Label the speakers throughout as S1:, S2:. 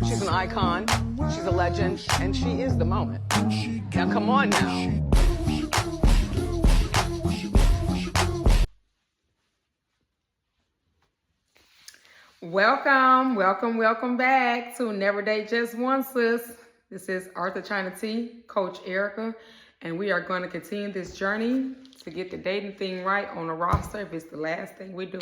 S1: She's an icon, she's a legend, and she is the moment. Now come on now.
S2: Welcome back to Never Date Just One, sis. This is Arthur China T, Coach Erica, and we are going to continue this journey to get the dating thing right on the roster if it's the last thing we do.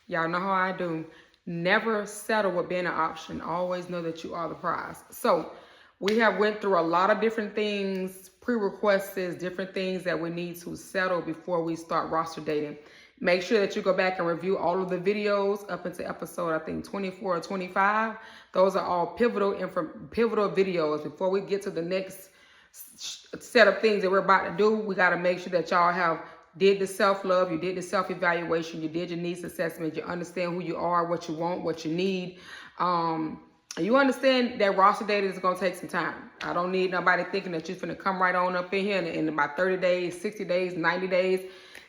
S2: Y'all know how I do. Never settle with being an option. Always know that you are the prize. So we have went through a lot of different things, prerequisites, different things that we need to settle before we start roster dating. Make sure that you go back and review all of the videos up into episode, I think, 24 or 25. Those are all pivotal videos. Before we get to the next set of things that we're about to do, we got to make sure that y'all have did the self-love, you did the self-evaluation, you did your needs assessment, you understand who you are, what you want, what you need. You understand that roster dating is going to take some time. I don't need nobody thinking that you're going to come right on up in here in about 30 days, 60 days, 90 days.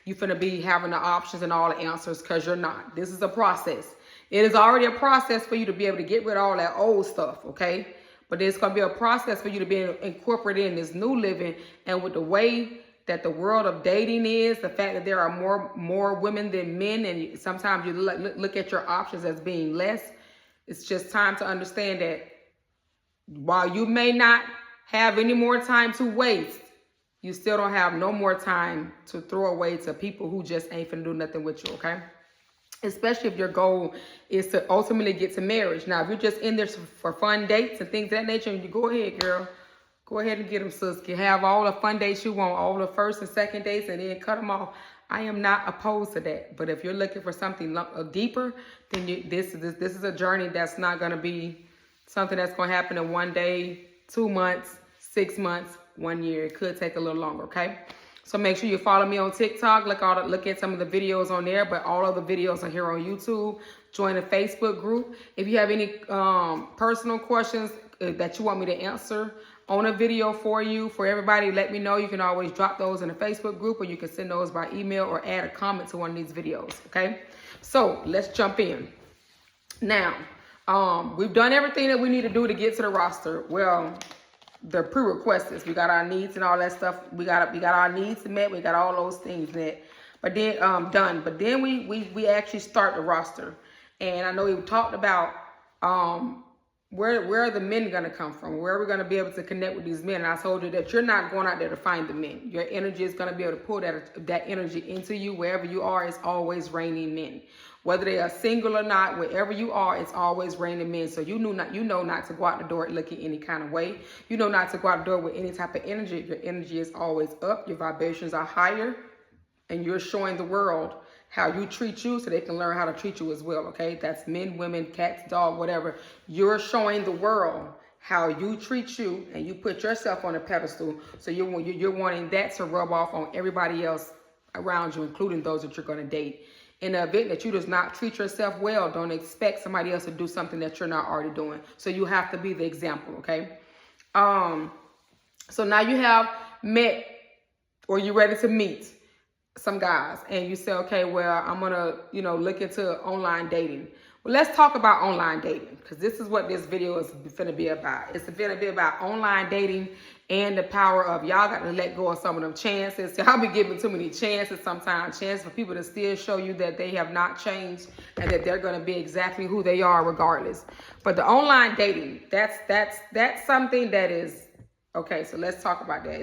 S2: You're going to be having the options and all the answers, because you're not. This is a process. It is already a process for you to be able to get rid of all that old stuff, okay? But there's going to be a process for you to be incorporated in this new living. And with the way that the world of dating is, the fact that there are more women than men, and sometimes you look at your options as being less, it's just time to understand that while you may not have any more time to waste, you still don't have no more time to throw away to people who just ain't finna do nothing with you, okay? Especially if your goal is to ultimately get to marriage. Now, if you're just in there for fun dates and things of that nature, you go ahead, girl. Go ahead and get them, sis. You have all the fun dates you want, all the first and second dates, and then cut them off. I am not opposed to that. But if you're looking for something deeper, then this is a journey that's not going to be something that's going to happen in 1 day, 2 months, 6 months, 1 year. It could take a little longer, okay? So make sure you follow me on TikTok. Look at some of the videos on there, but all of the videos are here on YouTube. Join the Facebook group. If you have any personal questions that you want me to answer on a video for everybody, let me know. You can always drop those in the Facebook group, or you can send those by email or add a comment to one of these videos, okay? So let's jump in. Now, we've done everything that we need to do to get to the roster. Well, the prerequisites, we got our needs and all that stuff. We got our needs met. We got all those things met, but then done. But then we actually start the roster, and I know we talked about where are the men going to come from? Where are we going to be able to connect with these men? And I told you that you're not going out there to find the men. Your energy is going to be able to pull that energy into you. Wherever you are, it's always raining men. Whether they are single or not, wherever you are, it's always raining men. So you know not to go out the door looking any kind of way. You know not to go out the door with any type of energy. Your energy is always up. Your vibrations are higher. And you're showing the world how you treat you so they can learn how to treat you as well, okay? That's men, women, cats, dog, whatever. You're showing the world how you treat you, and you put yourself on a pedestal. So you're wanting that to rub off on everybody else around you, including those that you're going to date. In the event that you does not treat yourself well, don't expect somebody else to do something that you're not already doing. So you have to be the example, okay? So now you have met, or you're ready to meet some guys, and you say, okay, well, I'm gonna, look into online dating. Well, let's talk about online dating, because this is what this video is finna be about. It's finna be about online dating and the power of y'all got to let go of some of them chances. Y'all be giving too many chances sometimes, chances for people to still show you that they have not changed and that they're gonna be exactly who they are regardless. But the online dating, that's something that is okay. So let's talk about that.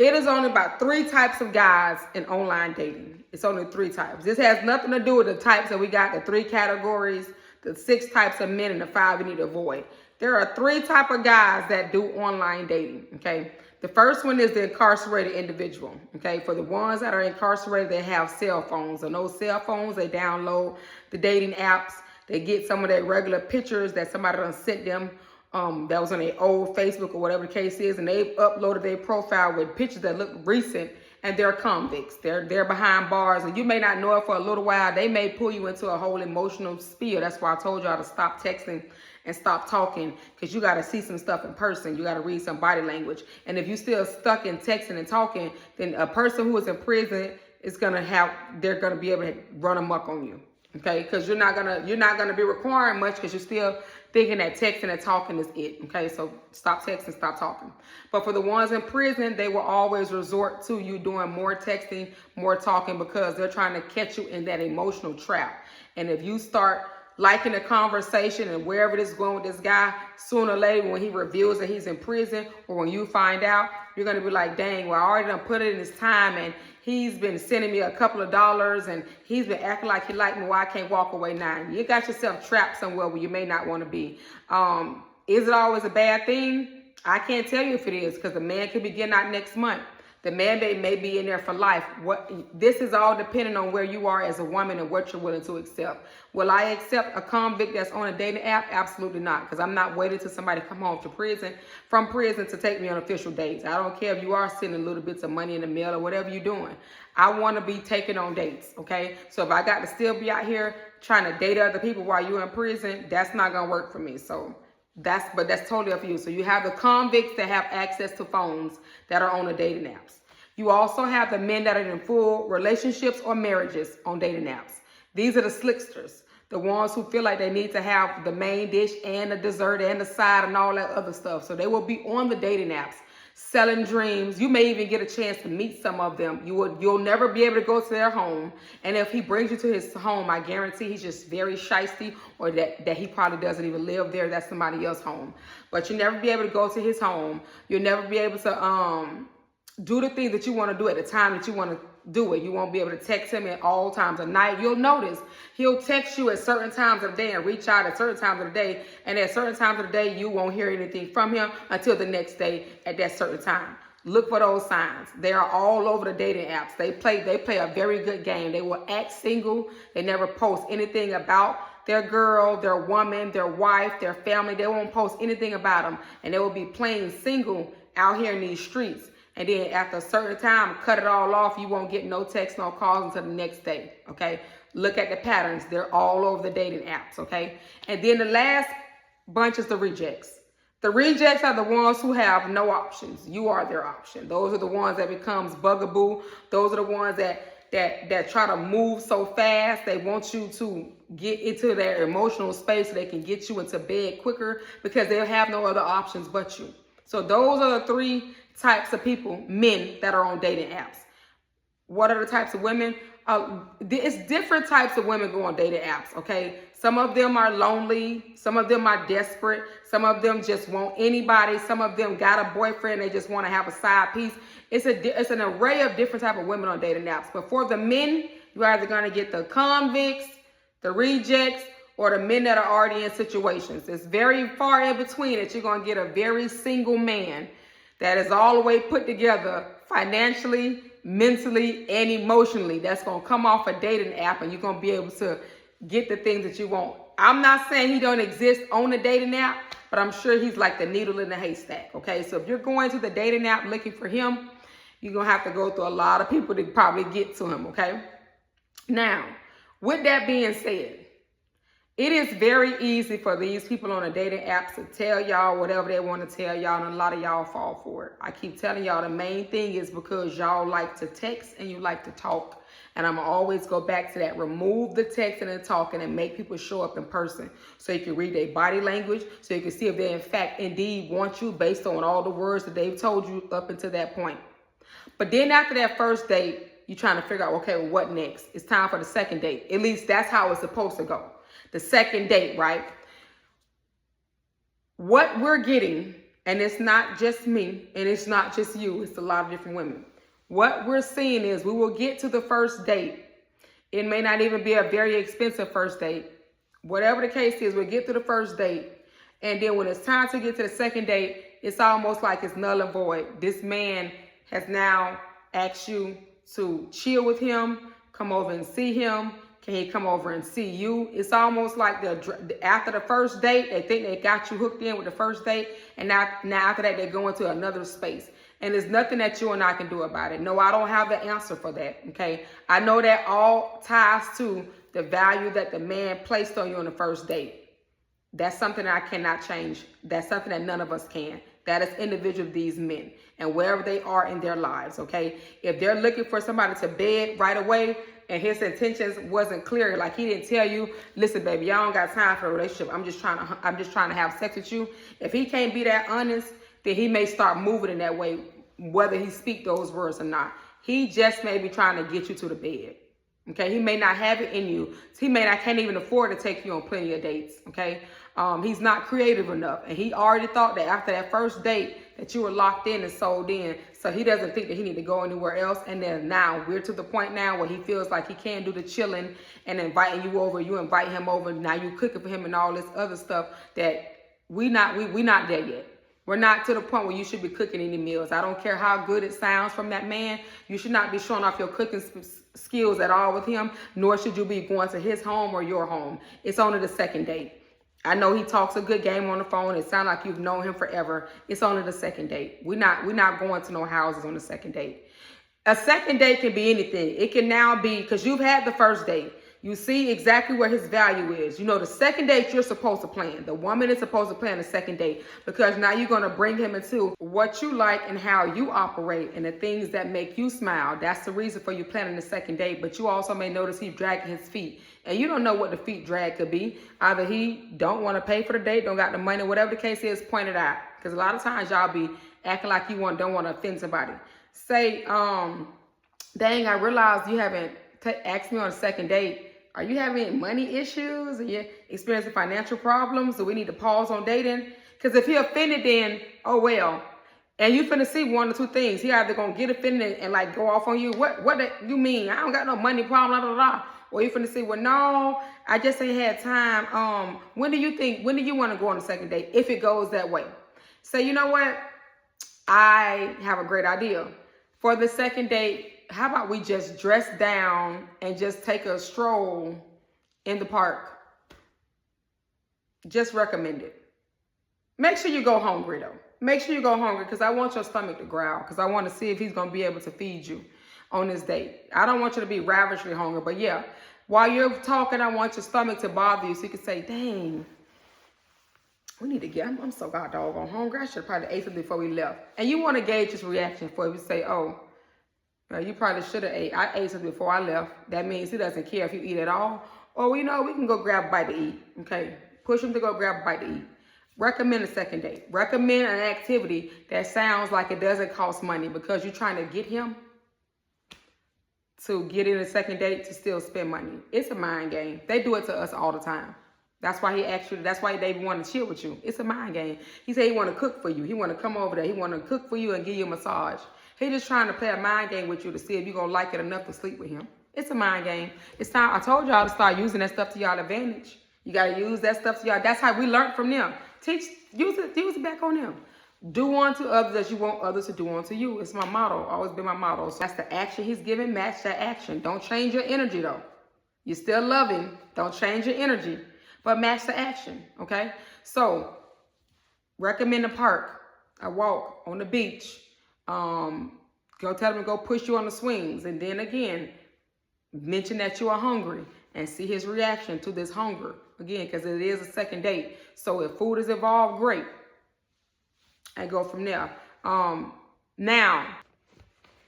S2: It is only about 3 types of guys in online dating. It's only 3 types. This has nothing to do with the types that we got, the 3 categories, the 6 types of men, and the 5 you need to avoid. There are 3 types of guys that do online dating, okay? The first one is the incarcerated individual, okay? For the ones that are incarcerated, they have cell phones. On those cell phones, they download the dating apps. They get some of their regular pictures that somebody done sent them that was on their old Facebook or whatever the case is, and they've uploaded their profile with pictures that look recent, and they're convicts. They're behind bars, and you may not know it for a little while. They may pull you into a whole emotional spiel. That's why I told y'all to stop texting and stop talking, because you got to see some stuff in person. You got to read some body language. And if you're still stuck in texting and talking, then a person who is in prison is they're going to be able to run amok on you. Okay, because you're not gonna be requiring much because you're still thinking that texting and talking is it. Okay, so stop texting, stop talking. But for the ones in prison, they will always resort to you doing more texting, more talking, because they're trying to catch you in that emotional trap. And if you start liking the conversation and wherever this is going with this guy, sooner or later when he reveals that he's in prison, or when you find out, you're going to be like, dang, well, I already done put it in his time, and he's been sending me a couple of dollars, and he's been acting like he liked me, why I can't walk away now. You got yourself trapped somewhere where you may not want to be. Is it always a bad thing? I can't tell you if it is, because the man could be getting out next month. The mandate may be in there for life. This is all depending on where you are as a woman and what you're willing to accept. Will I accept a convict that's on a dating app? Absolutely not, because I'm not waiting till somebody come home from prison to take me on official dates. I don't care if you are sending little bits of money in the mail or whatever you're doing. I want to be taken on dates, okay? So if I got to still be out here trying to date other people while you're in prison, that's not going to work for me. So that's totally up to you. So you have the convicts that have access to phones that are on the dating apps. You also have the men that are in full relationships or marriages on dating apps. These are the slicksters, the ones who feel like they need to have the main dish and the dessert and the side and all that other stuff. So they will be on the dating apps selling dreams. You may even get a chance to meet some of them. You'll never be able to go to their home. And if he brings you to his home, I guarantee he's just very shisty, or that he probably doesn't even live there. That's somebody else's home. But you'll never be able to go to his home. You'll never be able to do the things that you want to do at the time that you want to do it. You won't be able to text him at all times of night. You'll notice he'll text you at certain times of the day and reach out at certain times of the day. And at certain times of the day, you won't hear anything from him until the next day at that certain time. Look for those signs. They are all over the dating apps. They play a very good game. They will act single. They never post anything about their girl, their woman, their wife, their family. They won't post anything about them. And they will be playing single out here in these streets. And then after a certain time, cut it all off. You won't get no text, no calls until the next day, okay? Look at the patterns. They're all over the dating apps, okay? And then the last bunch is the rejects. The rejects are the ones who have no options. You are their option. Those are the ones that becomes bugaboo. Those are the ones that try to move so fast. They want you to get into their emotional space so they can get you into bed quicker, because they'll have no other options but you. So those are the three types of people, men, that are on dating apps. What are the types of women? It's different types of women go on dating apps, okay? Some of them are lonely. Some of them are desperate. Some of them just want anybody. Some of them got a boyfriend. They just want to have a side piece. It's an array of different types of women on dating apps. But for the men, you're either going to get the convicts, the rejects, or the men that are already in situations. It's very far in between that you're going to get a very single man that is all the way put together financially, mentally, and emotionally. That's going to come off a dating app, and you're going to be able to get the things that you want. I'm not saying he don't exist on the dating app, but I'm sure he's like the needle in the haystack, okay? So if you're going to the dating app looking for him, you're going to have to go through a lot of people to probably get to him, okay? Now, with that being said, it is very easy for these people on the dating apps to tell y'all whatever they want to tell y'all, and a lot of y'all fall for it. I keep telling y'all the main thing is because y'all like to text and you like to talk. And I'm going to always go back to that. Remove the texting and talking and make people show up in person, so you can read their body language, so you can see if they in fact indeed want you based on all the words that they've told you up until that point. But then after that first date, you're trying to figure out, okay, well, what next? It's time for the second date. At least that's how it's supposed to go. The second date, right? What we're getting, and it's not just me, and it's not just you, it's a lot of different women. What we're seeing is we will get to the first date. It may not even be a very expensive first date. Whatever the case is, we'll get to the first date. And then when it's time to get to the second date, it's almost like it's null and void. This man has now asked you to chill with him, come over and see him. Can he come over and see you? It's almost like after the first date, they think they got you hooked in with the first date. And now after that, they go into another space. And there's nothing that you and I can do about it. No, I don't have the answer for that, okay? I know that all ties to the value that the man placed on you on the first date. That's something that I cannot change. That's something that none of us can. That is individual of these men and wherever they are in their lives, okay? If they're looking for somebody to bed right away, and his intentions wasn't clear. Like he didn't tell you, listen, baby, I don't got time for a relationship. I'm just trying to have sex with you. If he can't be that honest, then he may start moving in that way, whether he speak those words or not. He just may be trying to get you to the bed. Okay, he may not have it in you. Can't even afford to take you on plenty of dates. Okay, he's not creative enough, and he already thought that after that first date that you were locked in and sold in. So he doesn't think that he need to go anywhere else. And then now we're to the point now where he feels like he can't do the chilling and inviting you over. You invite him over. Now you cooking for him and all this other stuff that we not there yet. We're not to the point where you should be cooking any meals. I don't care how good it sounds from that man. You should not be showing off your cooking skills at all with him, nor should you be going to his home or your home. It's only the second date. I know he talks a good game on the phone. It sounds like you've known him forever. It's only the second date. We're not going to no houses on the second date. A second date can be anything. It can now be, because you've had the first date. You see exactly where his value is. You know, the second date you're supposed to plan. The woman is supposed to plan the second date, because now you're going to bring him into what you like and how you operate and the things that make you smile. That's the reason for you planning the second date. But you also may notice he's dragging his feet. And you don't know what the feet drag could be. Either he don't want to pay for the date, don't got the money, whatever the case is, point it out. Because a lot of times y'all be acting like you don't want to offend somebody. Say, dang, I realized you haven't asked me on a second date. Are you having money issues? Are you experiencing financial problems? Do we need to pause on dating? Because if he offended, then, oh well. And you finna see one or two things. He either gonna get offended and like go off on you. What do you mean? I don't got no money problem, blah, blah, blah. Or you finna say, well, no, I just ain't had time. When do you want to go on a second date? If it goes that way. Say, you know what? I have a great idea. For the second date, how about we just dress down and just take a stroll in the park? Just recommend it. Make sure you go hungry though. Make sure you go hungry, because I want your stomach to growl, because I want to see if he's going to be able to feed you on this date. I don't want you to be ravishly hungry, but yeah, while you're talking, I want your stomach to bother you so you can say, dang, we need to get, I'm so god doggone hungry. I should have probably ate something before we left. And you want to gauge his reaction before you say, oh, well, you probably should have ate. I ate something before I left. That means he doesn't care if you eat at all. Or, you know, we can go grab a bite to eat. Okay. Push him to go grab a bite to eat. Recommend a second date. Recommend an activity that sounds like it doesn't cost money, because you're trying to get him to get in a second date to still spend money. It's a mind game. They do it to us all the time. That's why that's why they want to chill with you. It's a mind game. He said he want to cook for you. He want to come over there. He want to cook for you and give you a massage. He just trying to play a mind game with you to see if you're going to like it enough to sleep with him. It's a mind game. It's time. I told y'all to start using that stuff to y'all advantage. You got to use that stuff to y'all. That's how we learned from them. Use it back on them. Do unto others as you want others to do unto you. It's my motto. Always been my motto. So that's the action he's giving. Match that action. Don't change your energy though. You still love him. Don't change your energy, but match the action. Okay. So recommend a park, a walk on the beach. Go tell him to go push you on the swings. And then again, mention that you are hungry and see his reaction to this hunger. Again, because it is a second date. So if food is involved, great. And go from there. Now,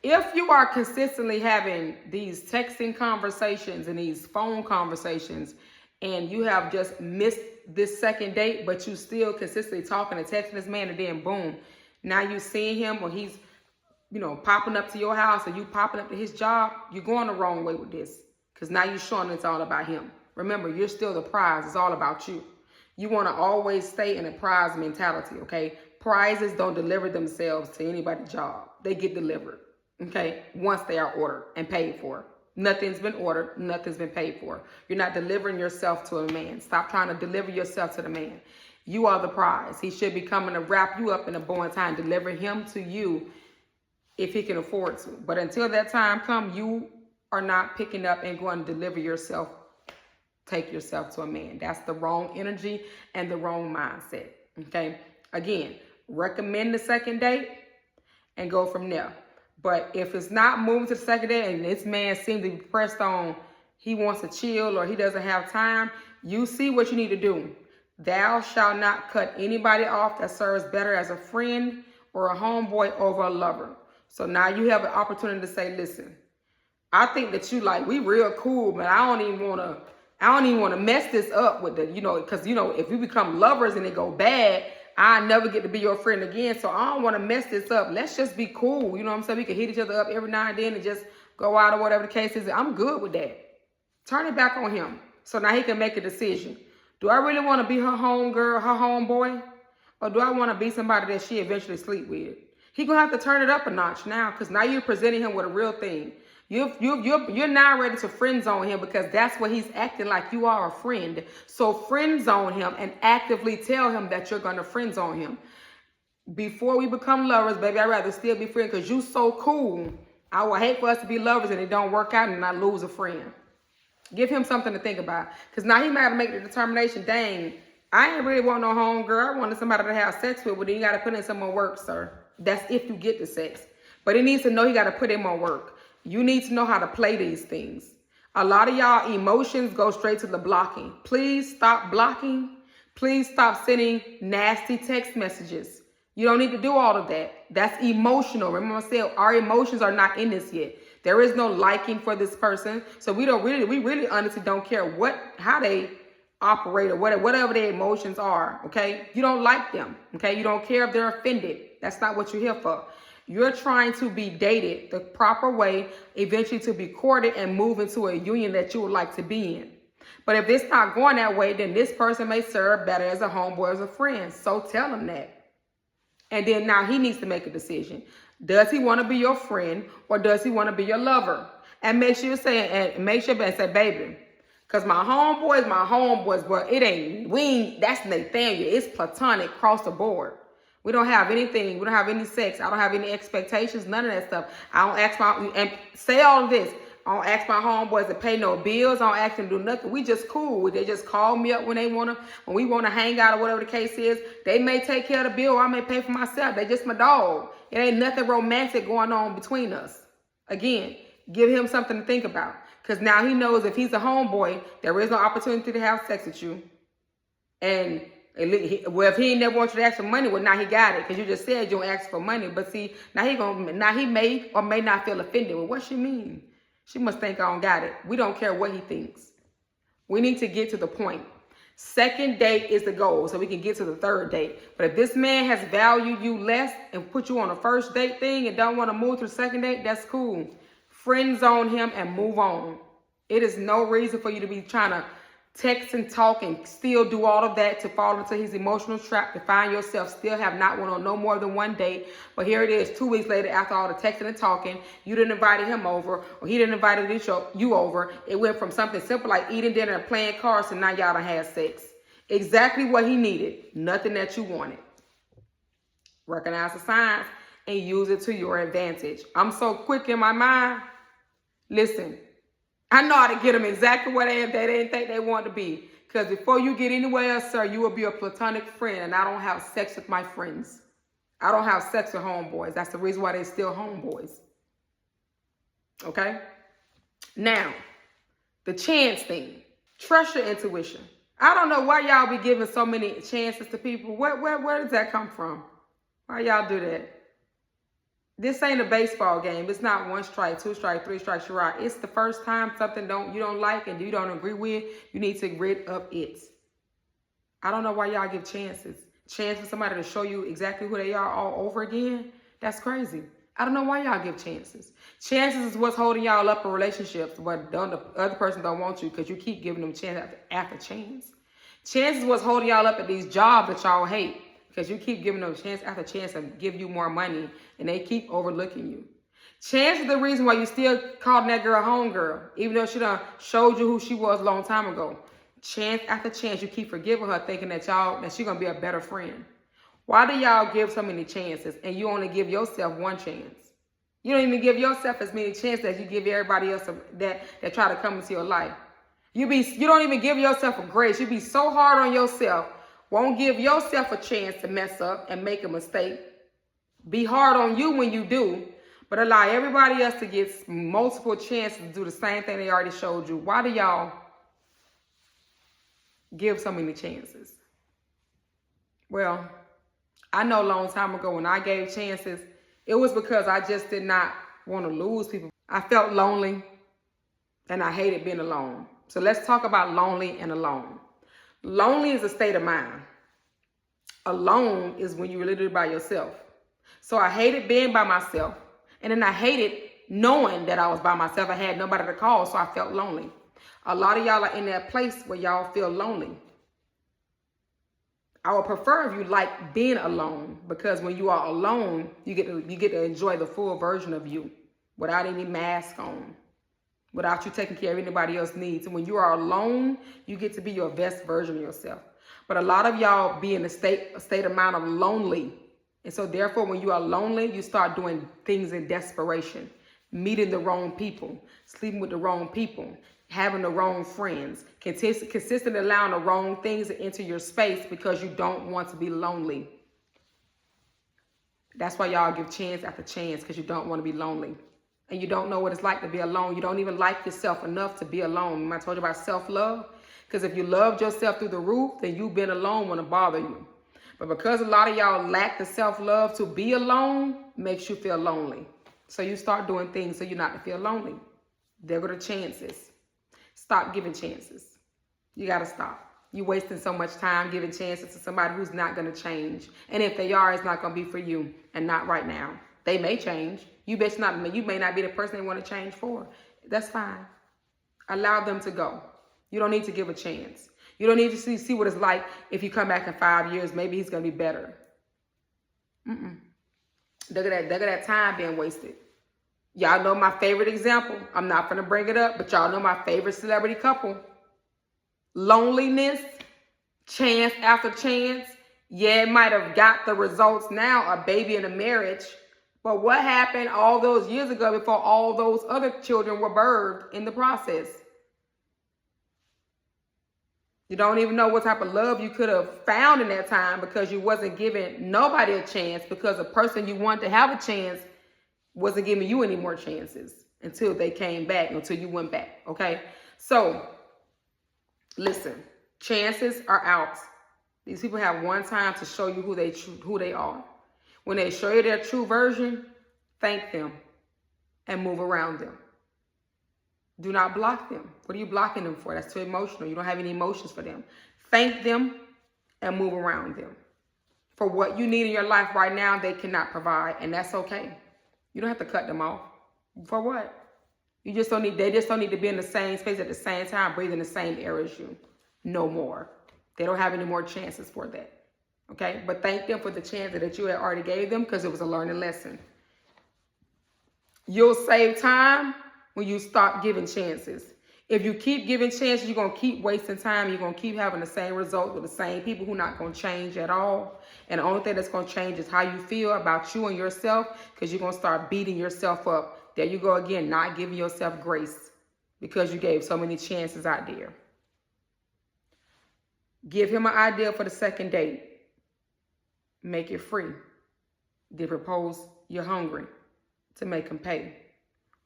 S2: if you are consistently having these texting conversations and these phone conversations, and you have just missed this second date, but you still consistently talking and texting this man, and then boom, now you seeing him, or he's, you know, popping up to your house, or you popping up to his job, you're going the wrong way with this. Because now you're showing it's all about him. Remember, you're still the prize. It's all about you. You want to always stay in a prize mentality, okay? Prizes don't deliver themselves to anybody's job. They get delivered, okay? Once they are ordered and paid for. Nothing's been ordered. Nothing's been paid for. You're not delivering yourself to a man. Stop trying to deliver yourself to the man. You are the prize. He should be coming to wrap you up in a bow and tie and deliver him to you if he can afford to. But until that time comes, you are not picking up and going to deliver yourself, take yourself to a man. That's the wrong energy and the wrong mindset, okay? Again, recommend the second date and go from there. But if it's not moving to the second date and this man seems to be pressed on, he wants to chill or he doesn't have time, you see what you need to do. Thou shalt not cut anybody off that serves better as a friend or a homeboy over a lover. So now you have an opportunity to say, listen, I think that you like, we real cool, but I don't even want to mess this up with the, because, if we become lovers and it go bad, I never get to be your friend again. So I don't want to mess this up. Let's just be cool. You know what I'm saying? We can hit each other up every now and then and just go out or whatever the case is. I'm good with that. Turn it back on him. So now he can make a decision. Do I really want to be her homegirl, her homeboy? Or do I want to be somebody that she eventually sleep with? He gonna have to turn it up a notch now, because now you're presenting him with a real thing. You're now ready to friend zone him, because that's what he's acting like, you are a friend. So friend zone him and actively tell him that you're gonna friend zone him. Before we become lovers, baby, I'd rather still be friends, because you so cool. I would hate for us to be lovers and it don't work out and I lose a friend. Give him something to think about, because now he might have to make the determination, dang, I ain't really want no homegirl. I wanted somebody to have sex with, but then you got to put in some more work, sir. That's if you get the sex. But he needs to know he got to put in more work. You need to know how to play these things. A lot of y'all emotions go straight to the blocking. Please stop blocking. Please stop sending nasty text messages. You don't need to do all of that. That's emotional. Remember I said our emotions are not in this yet. There is no liking for this person. So we really honestly don't care how they operate or whatever their emotions are, okay? You don't like them, okay? You don't care if they're offended. That's not what you're here for. You're trying to be dated the proper way, eventually to be courted and move into a union that you would like to be in. But if it's not going that way, then this person may serve better as a homeboy, as a friend. So tell him that. And then now he needs to make a decision. Does he want to be your friend, or does he want to be your lover? And make sure you say, baby, because my homeboys, but that's Nathaniel. It's platonic across the board. We don't have anything. We don't have any sex. I don't have any expectations, none of that stuff. I don't ask and say all of this. I don't ask my homeboys to pay no bills. I don't ask them to do nothing. We just cool. They just call me up when we want to hang out or whatever the case is. They may take care of the bill, or I may pay for myself. They just my dog. It ain't nothing romantic going on between us. Again, give him something to think about. Because now he knows if he's a homeboy, there is no opportunity to have sex with you. And if he never wants you to ask for money, well, now he got it. Because you just said you don't ask for money. But see, now he may or may not feel offended. Well, what she mean? She must think I don't got it. We don't care what he thinks. We need to get to the point. Second date is the goal, so we can get to the third date. But if this man has valued you less and put you on a first date thing and don't want to move to the second date, that's cool. Friend zone him and move on. It is no reason for you to be trying to text and talk and still do all of that to fall into his emotional trap, to find yourself still have not went on no more than one date. But here it is 2 weeks later, after all the texting and talking, you didn't invite him over, or he didn't invite you over. It went from something simple like eating dinner and playing cards to now y'all done had sex. Exactly what he needed. Nothing that you wanted. Recognize the signs and use it to your advantage. I'm so quick in my mind. Listen, I know how to get them exactly where they didn't think they want to be. Because before you get anywhere else, sir, you will be a platonic friend. And I don't have sex with my friends. I don't have sex with homeboys. That's the reason why they're still homeboys. Okay? Now, the chance thing. Trust your intuition. I don't know why y'all be giving so many chances to people. Where does that come from? Why y'all do that? This ain't a baseball game. It's not 1 strike, 2 strike, 3 strikes, you're out. It's the first time something you don't like and you don't agree with, you need to get rid of it. I don't know why y'all give chances. Chance for somebody to show you exactly who they are all over again? That's crazy. I don't know why y'all give chances. Chances is what's holding y'all up in relationships, but the other person don't want you because you keep giving them chance after chance. Chances is what's holding y'all up at these jobs that y'all hate. Because you keep giving them chance after chance to give you more money, and they keep overlooking you. Chance is the reason why you still calling that girl homegirl, even though she done showed you who she was a long time ago. Chance after chance, you keep forgiving her, thinking that she's gonna be a better friend. Why do y'all give so many chances, and you only give yourself 1 chance? You don't even give yourself as many chances as you give everybody else that try to come into your life. You don't even give yourself a grace. You be so hard on yourself. Won't give yourself a chance to mess up and make a mistake. Be hard on you when you do, but allow everybody else to get multiple chances to do the same thing they already showed you. Why do y'all give so many chances? Well, I know a long time ago when I gave chances, it was because I just did not want to lose people. I felt lonely. And I hated being alone. So let's talk about lonely and alone. Lonely is a state of mind. Alone is when you're literally by yourself. So I hated being by myself. And then I hated knowing that I was by myself. I had nobody to call, so I felt lonely. A lot of y'all are in that place where y'all feel lonely. I would prefer if you like being alone, because when you are alone, you get to enjoy the full version of you without any mask on, without you taking care of anybody else's needs. And when you are alone, you get to be your best version of yourself. But a lot of y'all be in a state of mind of lonely. And so therefore, when you are lonely, you start doing things in desperation, meeting the wrong people, sleeping with the wrong people, having the wrong friends, consistently allowing the wrong things to enter your space because you don't want to be lonely. That's why y'all give chance after chance, because you don't want to be lonely. And you don't know what it's like to be alone. You don't even like yourself enough to be alone. Remember I told you about self-love? Because if you loved yourself through the roof, then you being alone wouldn't bother you. But because a lot of y'all lack the self-love to be alone, makes you feel lonely. So you start doing things so you're not to feel lonely. There go the chances. Stop giving chances. You got to stop. You're wasting so much time giving chances to somebody who's not going to change. And if they are, it's not going to be for you, and not right now. They may change. You may not be the person they want to change for. That's fine. Allow them to go. You don't need to give a chance. You don't need to see what it's like if you come back in 5 years. Maybe he's going to be better. Look at that time being wasted. Y'all know my favorite example. I'm not going to bring it up, but y'all know my favorite celebrity couple. Loneliness, chance after chance. Yeah, it might have got the results now, a baby and a marriage. But what happened all those years ago before all those other children were birthed in the process? You don't even know what type of love you could have found in that time, because you wasn't giving nobody a chance, because the person you wanted to have a chance wasn't giving you any more chances until they came back, until you went back, okay? So, listen, chances are out. These people have one time to show you who they are. When they show you their true version, thank them and move around them. Do not block them. What are you blocking them for? That's too emotional. You don't have any emotions for them. Thank them and move around them. For what you need in your life right now, they cannot provide, and that's okay. You don't have to cut them off. For what? They just don't need to be in the same space at the same time, breathing the same air as you. No more. They don't have any more chances for that. Okay? But thank them for the chance that you had already gave them, because it was a learning lesson. You'll save time when you stop giving chances. If you keep giving chances, you're going to keep wasting time. You're going to keep having the same results with the same people who are not going to change at all. And the only thing that's going to change is how you feel about you and yourself, because you're going to start beating yourself up. There you go again, not giving yourself grace because you gave so many chances out there. Give him an idea for the second date. Make it free. Then propose you're hungry to make him pay.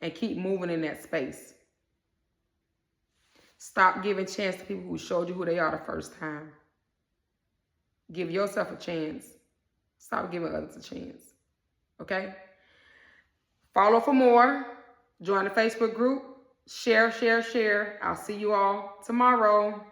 S2: And keep moving in that space. Stop giving chance to people who showed you who they are the first time. Give yourself a chance. Stop giving others a chance. Okay? Follow for more. Join the Facebook group. Share. I'll see you all tomorrow.